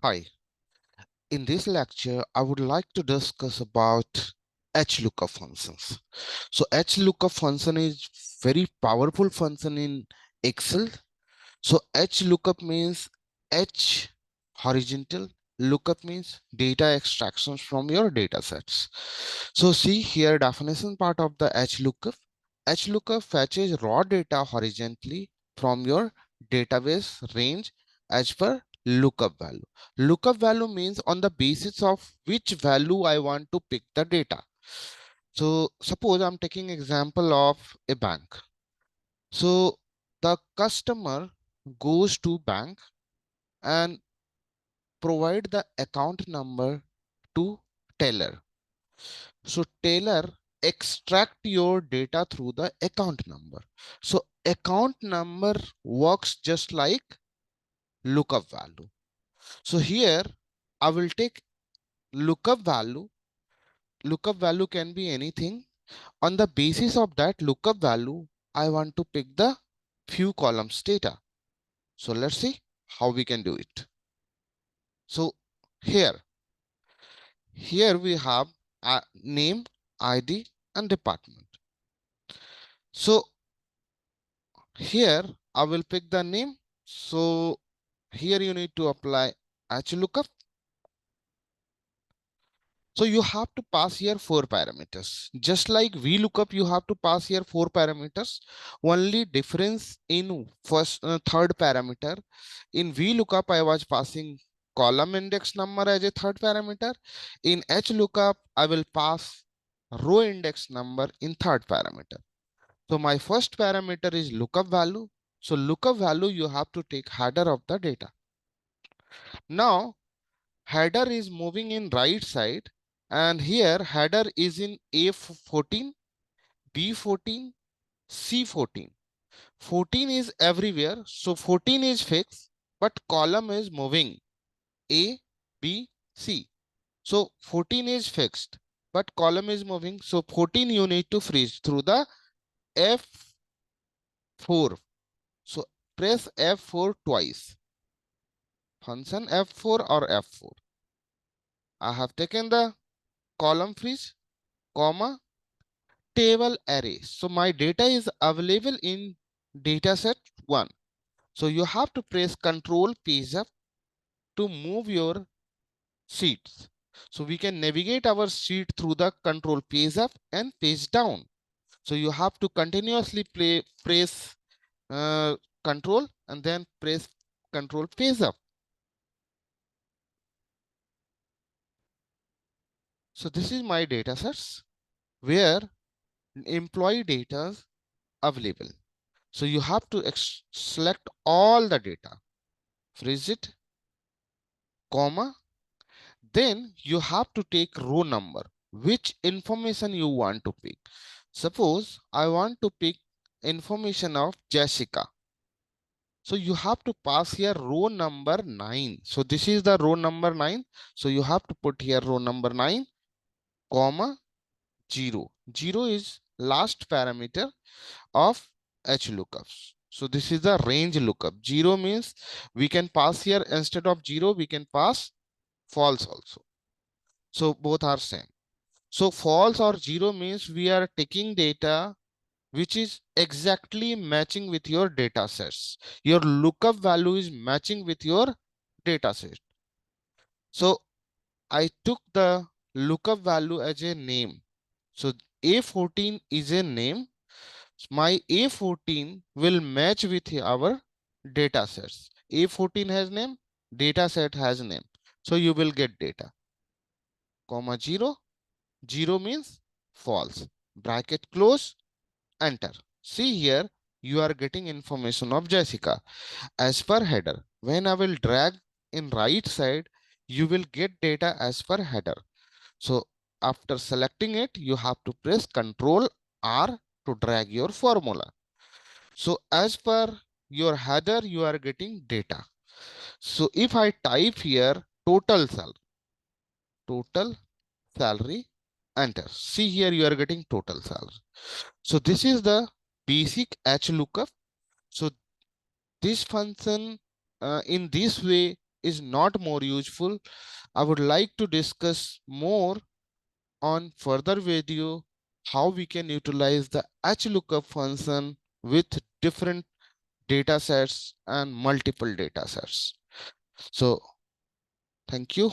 Hi, in this lecture, I would like to discuss about HLOOKUP functions. So HLOOKUP function is very powerful function in Excel. So HLOOKUP means H horizontal, lookup means data extractions from your data sets. So see here definition part of the HLOOKUP. HLOOKUP fetches raw data horizontally from your database range as per lookup value. Lookup value means on the basis of which value I want to pick the data. So suppose I'm taking example of a bank. So the customer goes to bank and provide the account number to teller. So teller extract your data through the account number. So account number works just like lookup value. So here I will take lookup value. Lookup value can be anything. On the basis of that lookup value, I want to pick the few columns data. So let's see how we can do it. So here we have a name, ID, and department. So here I will pick the name. So here you need to apply HLOOKUP. So you have to pass here 4 parameters. Just like VLOOKUP, you have to pass here 4 parameters. Only difference in third parameter. In VLOOKUP, I was passing column index number as a third parameter. In HLOOKUP, I will pass row index number in third parameter. So my first parameter is lookup value. So lookup value, you have to take header of the data. Now header is moving in right side, and here header is in A14, B14, C14. 14 is everywhere, so 14 is fixed, but column is moving A, B, C. So 14 is fixed, but column is moving. So 14 you need to freeze through the F4. So press F4 twice. Function F4 or F4. I have taken the column freeze, comma, table array. So my data is available in dataset 1. So you have to press Control page up to move your sheets. So we can navigate our sheet through the Control page up and page down. So you have to continuously press Control and then press Control page up. So this is my data sets where employee data is available. So you have to select all the data, freeze it, comma, then you have to take row number, which information you want to pick. Suppose I want to pick information of Jessica. So you have to pass here row number 9. So this is the row number 9. So you have to put here row number 9, comma, 0. 0 is last parameter of HLOOKUPs. So this is the range lookup. 0 means we can pass here instead of 0, we can pass false also. So both are same. So false or 0 means we are taking data which is exactly matching with your data sets. Your lookup value is matching with your data set. So I took the lookup value as a name. So A14 is a name. My A14 will match with our data sets. A14 has name, data set has name. So you will get data, comma 0. 0 means false. Bracket close, enter. See here, you are getting information of Jessica as per header. When I will drag in right side, you will get data as per header. So after selecting it, you have to press Ctrl R to drag your formula. So as per your header, you are getting data. So if I type here total salary, enter. See here, you are getting total salary. So this is the basic HLOOKUP. So this function in this way is not more useful. I would like to discuss more on further video how we can utilize the HLOOKUP function with different data sets and multiple data sets. So thank you.